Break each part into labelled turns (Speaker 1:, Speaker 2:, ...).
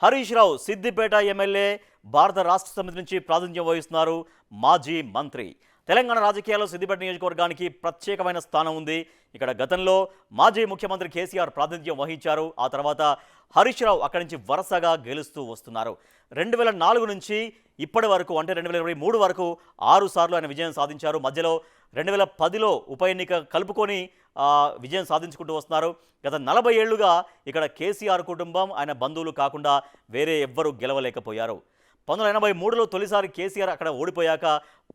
Speaker 1: Harish Rao Siddipet MLA భారత రాష్ట్ర సమితి నుంచి ప్రాతినిధ్యం వహిస్తున్నారు. మాజీ మంత్రి. తెలంగాణ రాజకీయాల్లో సిద్దిపేట నియోజకవర్గానికి ప్రత్యేకమైన స్థానం ఉంది. ఇక్కడ గతంలో మాజీ ముఖ్యమంత్రి కేసీఆర్ ప్రాతినిధ్యం వహించారు. ఆ తర్వాత హరీష్ రావు అక్కడి నుంచి వరుసగా గెలుస్తూ వస్తున్నారు. 2004 నుంచి ఇప్పటి వరకు అంటే 2023 వరకు 6 సార్లు ఆయన విజయం సాధించారు. మధ్యలో 2010లో ఉప ఎన్నిక కలుపుకొని విజయం సాధించుకుంటూ వస్తున్నారు. గత 40 ఏళ్లుగా ఇక్కడ కేసీఆర్ కుటుంబం ఆయన బంధువులు కాకుండా వేరే ఎవ్వరూ గెలవలేకపోయారు. 1983లో తొలిసారి కేసీఆర్ అక్కడ ఓడిపోయాక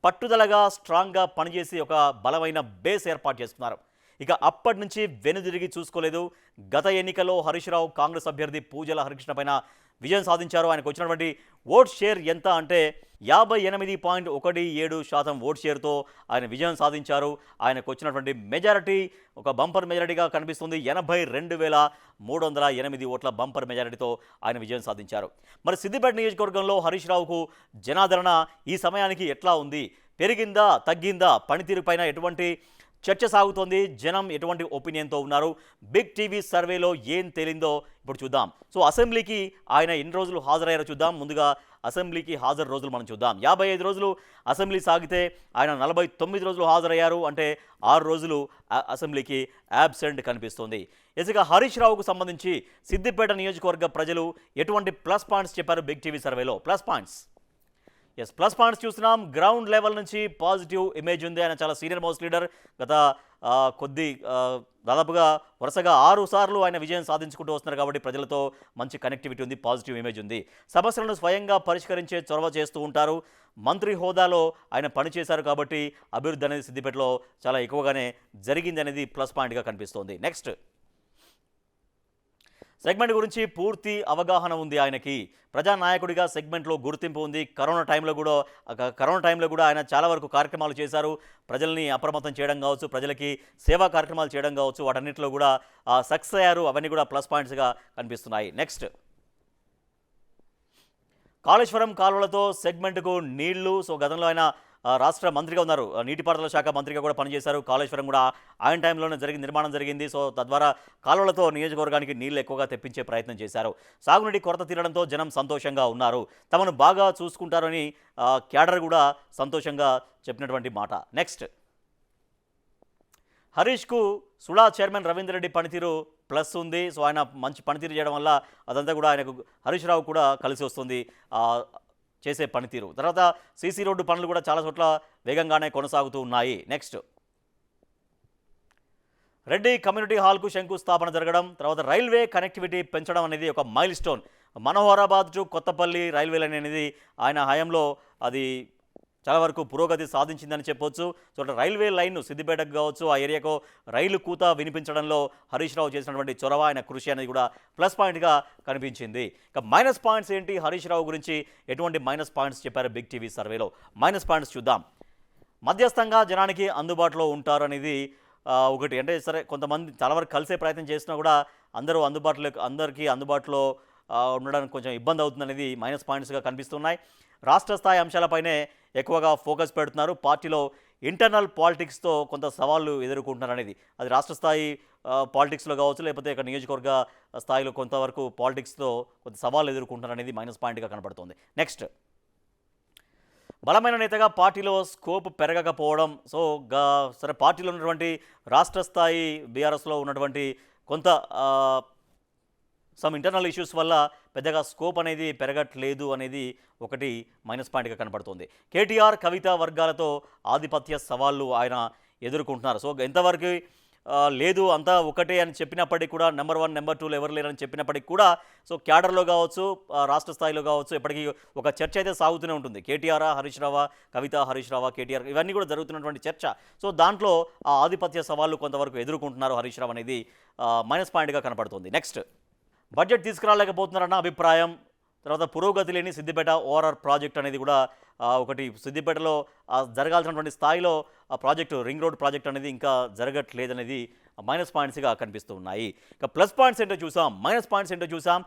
Speaker 1: పట్టుదలగా స్ట్రాంగ్గా పనిచేసి ఒక బలమైన బేస్ ఏర్పాటు చేసుకున్నారు. ఇక అప్పటి నుంచి వెనుదిరిగి చూసుకోలేదు. గత ఎన్నికల్లో హరీష్ రావు కాంగ్రెస్ అభ్యర్థి పూజల హరికృష్ణ పైన విజయం సాధించారు. ఆయనకు వచ్చినటువంటి ఓట్ షేర్ ఎంత అంటే 58.17% ఓట్ షేర్తో ఆయన విజయం సాధించారు. ఆయనకు వచ్చినటువంటి మెజారిటీ ఒక బంపర్ మెజారిటీగా కనిపిస్తుంది. 82,308 ఓట్ల బంపర్ మెజారిటీతో ఆయన విజయం సాధించారు. మరి సిద్దిపేట నియోజకవర్గంలో హరీష్ రావుకు జనాదరణ ఈ సమయానికి ఎట్లా ఉంది? పెరిగిందా, తగ్గిందా? పనితీరు పైన ఎటువంటి చర్చ సాగుతోంది? జనం ఎటువంటి ఒపీనియన్తో ఉన్నారు? బిగ్ టీవీ సర్వేలో ఏం తేలిందో ఇప్పుడు చూద్దాం. సో అసెంబ్లీకి ఆయన ఎన్ని రోజులు హాజరయ్యారో చూద్దాం. ముందుగా అసెంబ్లీకి హాజరు రోజులు మనం చూద్దాం. 55 రోజులు అసెంబ్లీ సాగితే ఆయన 49 రోజులు హాజరయ్యారు. అంటే 6 రోజులు అసెంబ్లీకి యాబ్సెంట్ కనిపిస్తుంది. ఇసుక హరీష్ రావుకు సంబంధించి సిద్దిపేట నియోజకవర్గ ప్రజలు ఎటువంటి ప్లస్ పాయింట్స్ చెప్పారు బిగ్ టీవీ సర్వేలో? ప్లస్ పాయింట్స్ ప్లస్ పాయింట్స్ చూస్తున్నాం. గ్రౌండ్ లెవెల్ నుంచి పాజిటివ్ ఇమేజ్ ఉంది. ఆయన చాలా సీనియర్ మోస్ట్ లీడర్. గత దాదాపుగా వరుసగా 6 సార్లు ఆయన విజయం సాధించుకుంటూ వస్తున్నారు కాబట్టి ప్రజలతో మంచి కనెక్టివిటీ ఉంది, పాజిటివ్ ఇమేజ్ ఉంది. సమస్యలను స్వయంగా పరిష్కరించే చొరవ చేస్తూ ఉంటారు. మంత్రి హోదాలో ఆయన పనిచేశారు కాబట్టి అభివృద్ధి అనేది సిద్దిపేటలో చాలా ఎక్కువగానే జరిగింది అనేది ప్లస్ పాయింట్గా కనిపిస్తోంది. నెక్స్ట్ సెగ్మెంట్ గురించి పూర్తి అవగాహన ఉంది ఆయనకి. ప్రజానాయకుడిగా సెగ్మెంట్లో గుర్తింపు ఉంది. కరోనా టైంలో కూడా ఆయన చాలా వరకు కార్యక్రమాలు చేశారు. ప్రజల్ని అప్రమత్తం చేయడం కావచ్చు, ప్రజలకి సేవా కార్యక్రమాలు చేయడం కావచ్చు, వాటన్నిటిలో కూడా సక్సెస్ అయ్యారు. అవన్నీ కూడా ప్లస్ పాయింట్స్గా కనిపిస్తున్నాయి. నెక్స్ట్ కాళేశ్వరం కాలువలతో సెగ్మెంట్కు నీళ్లు. సో గతంలో ఆయన రాష్ట్ర మంత్రిగా ఉన్నారు, నీటిపారుదల శాఖ మంత్రిగా కూడా పనిచేశారు. కాళేశ్వరం కూడా ఆయన టైంలోనే నిర్మాణం జరిగింది. సో తద్వారా కాలువలతో నియోజకవర్గానికి నీళ్లు ఎక్కువగా తెప్పించే ప్రయత్నం చేశారు. సాగునీటి కొరత తీరడంతో జనం సంతోషంగా ఉన్నారు. తమను బాగా చూసుకుంటారని క్యాడర్ కూడా సంతోషంగా చెప్పినటువంటి మాట. నెక్స్ట్ హరీష్కు సుడా చైర్మన్ రవీందర్ రెడ్డి పనితీరు ప్లస్ ఉంది. సో ఆయన మంచి పనితీరు చేయడం వల్ల అదంతా కూడా ఆయనకు హరీష్ రావు కూడా కలిసి వస్తుంది చేసే పనితీరు. తర్వాత సీసీ రోడ్డు పనులు కూడా చాలా చోట్ల వేగంగానే కొనసాగుతూ ఉన్నాయి. నెక్స్ట్ రెడ్డి కమ్యూనిటీ హాల్కు శంకుస్థాపన జరగడం, తర్వాత రైల్వే కనెక్టివిటీ పెంచడం అనేది ఒక mile stone. Manoharabad to Kothapalli railway line అనేది ఆయన హయాంలో అది చాలా వరకు పురోగతి సాధించిందని చెప్పొచ్చు. సో రైల్వే లైన్ సిద్దిపేటకు కావచ్చు, ఆ ఏరియాకు రైలు కూత వినిపించడంలో హరీష్ రావు చేసినటువంటి చొరవ, ఆయన కృషి అనేది కూడా ప్లస్ పాయింట్గా కనిపించింది. ఇక మైనస్ పాయింట్స్ ఏంటి? హరీష్ రావు గురించి ఎటువంటి మైనస్ పాయింట్స్ చెప్పారు బిగ్ టీవీ సర్వేలో? మైనస్ పాయింట్స్ చూద్దాం. మధ్యస్థంగా జనానికి అందుబాటులో ఉంటారు అనేది ఒకటి. అంటే సరే, కొంతమంది చాలా వరకు కలిసే ప్రయత్నం చేసినా కూడా అందరికీ అందుబాటులో ఉండడానికి కొంచెం ఇబ్బంది అవుతుందనేది మైనస్ పాయింట్స్గా కనిపిస్తున్నాయి. రాష్ట్ర స్థాయి అంశాలపైనే ఎక్కువగా ఫోకస్ పెడుతున్నారు. పార్టీలో ఇంటర్నల్ పాలిటిక్స్తో కొంత సవాళ్ళు ఎదుర్కొంటున్నారు అనేది, అది రాష్ట్ర స్థాయి పాలిటిక్స్లో కావచ్చు, లేకపోతే ఇక్కడ నియోజకవర్గ స్థాయిలో కొంతవరకు పాలిటిక్స్తో కొంత సవాళ్ళు ఎదుర్కొంటున్నారు అనేది మైనస్ పాయింట్గా కనబడుతుంది. నెక్స్ట్ బలమైన నేతగా పార్టీలో స్కోప్ పెరగకపోవడం. సో సరే, పార్టీలో ఉన్నటువంటి రాష్ట్ర స్థాయి బీఆర్ఎస్లో ఉన్నటువంటి కొంత సమ్ ఇంటర్నల్ ఇష్యూస్ వల్ల పెద్దగా స్కోప్ అనేది పెరగట్లేదు అనేది ఒకటి మైనస్ పాయింట్గా కనబడుతుంది. కేటీఆర్ కవిత వర్గాలతో ఆధిపత్య సవాళ్ళు ఆయన ఎదుర్కొంటున్నారు. సో ఎంతవరకు లేదు, అంతా ఒకటే అని చెప్పినప్పటికీ కూడా, నెంబర్ 1 నెంబర్ 2 ఎవరు లేరని చెప్పినప్పటికీ కూడా, సో క్యాడర్లో కావచ్చు, రాష్ట్ర స్థాయిలో కావచ్చు, ఎప్పటికీ ఒక చర్చ అయితే సాగుతూనే ఉంటుంది. కేటీఆర్ హరీష్ రావా, కవిత హరీష్ రావా, కేటీఆర్, ఇవన్నీ కూడా జరుగుతున్నటువంటి చర్చ. సో దాంట్లో ఆ ఆధిపత్య సవాళ్ళు కొంతవరకు ఎదుర్కొంటున్నారు హరీష్ రావు అనేది మైనస్ పాయింట్గా కనబడుతుంది. నెక్స్ట్ బడ్జెట్ తీసుకురాలేకపోతున్నారన్న అభిప్రాయం. తర్వాత పురోగతి లేని సిద్దిపేట ఓఆర్ఆర్ ప్రాజెక్ట్ అనేది కూడా ఒకటి. సిద్దిపేటలో జరగాల్సినటువంటి స్థాయిలో ఆ ప్రాజెక్టు, రింగ్ రోడ్ ప్రాజెక్ట్ అనేది ఇంకా జరగట్లేదనేది మైనస్ పాయింట్స్గా కనిపిస్తూ ఉన్నాయి. ఇక ప్లస్ పాయింట్స్ ఏంటో చూసాం, మైనస్ పాయింట్స్ ఏంటో చూసాం.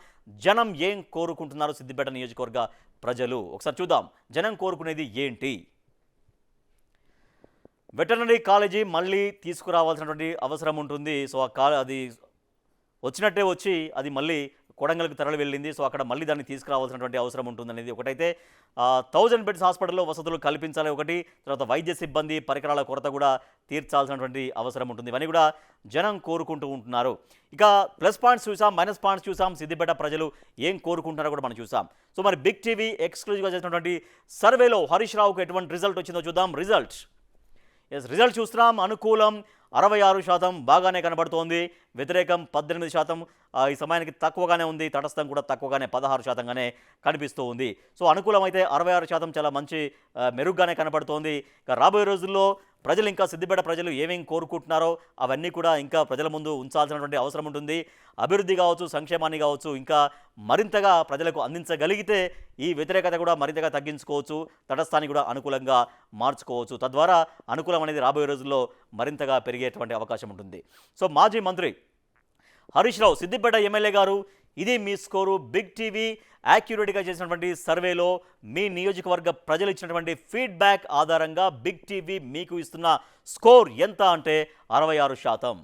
Speaker 1: జనం ఏం కోరుకుంటున్నారు సిద్దిపేట నియోజకవర్గ ప్రజలు? ఒకసారి చూద్దాం, జనం కోరుకునేది ఏంటి. వెటర్నరీ కాలేజీ మళ్ళీ తీసుకురావాల్సినటువంటి అవసరం ఉంటుంది. సో అది వచ్చినట్టే వచ్చి అది మళ్ళీ కొడంగల్కి తరలి వెళ్ళింది. సో అక్కడ మళ్ళీ దాన్ని తీసుకురావాల్సినటువంటి అవసరం ఉంటుందనేది ఒకటైతే 1000 బెడ్స్ హాస్పిటల్లో వసతులు కల్పించాలి ఒకటి, తర్వాత వైద్య సిబ్బంది పరికరాల కొరత కూడా తీర్చాల్సినటువంటి అవసరం ఉంటుంది. ఇవన్నీ కూడా జనం కోరుకుంటూ ఉంటున్నారు. ఇక ప్లస్ పాయింట్స్ చూసాం, మైనస్ పాయింట్స్ చూసాం, సిద్దిపేట ప్రజలు ఏం కోరుకుంటున్నారో కూడా మనం చూసాం. సో మరి బిగ్ టీవీ ఎక్స్క్లూజివ్గా చేసినటువంటి సర్వేలో హరీష్ రావుకు ఎటువంటి రిజల్ట్ వచ్చిందో చూద్దాం. రిజల్ట్ చూస్తున్నాం. అనుకూలం 66% బాగానే కనబడుతోంది, వ్యతిరేకం 18%, ఈ సమయానికి తక్కువగానే ఉంది, తటస్థం కూడా తక్కువగానే 16%గానే కనిపిస్తూ ఉంది. సో అనుకూలం అయితే 66% చాలా మంచి మెరుగ్గానే కనబడుతోంది. ఇక రాబోయే రోజుల్లో ప్రజలు ఇంకా సిద్దిపేట ప్రజలు ఏమేం కోరుకుంటున్నారో అవన్నీ కూడా ఇంకా ప్రజల ముందు ఉంచాల్సినటువంటి అవసరం ఉంటుంది. అభివృద్ధి కావచ్చు, సంక్షేమాన్ని కావచ్చు ఇంకా మరింతగా ప్రజలకు అందించగలిగితే ఈ వ్యతిరేకత కూడా మరింతగా తగ్గించుకోవచ్చు, తటస్థాన్ని కూడా అనుకూలంగా మార్చుకోవచ్చు. తద్వారా అనుకూలం అనేది రాబోయే రోజుల్లో మరింతగా పెరిగేటువంటి అవకాశం ఉంటుంది. సో మాజీ మంత్రి హరీష్ రావు, సిద్దిపేట ఎమ్మెల్యే గారు, ఇది మీ స్కోరు. బిగ్ టీవీ యాక్యురేట్గా చేసినటువంటి సర్వేలో మీ నియోజకవర్గ ప్రజలు ఇచ్చినటువంటి ఫీడ్బ్యాక్ ఆధారంగా బిగ్ టీవీ మీకు ఇస్తున్న స్కోర్ ఎంత అంటే 66%.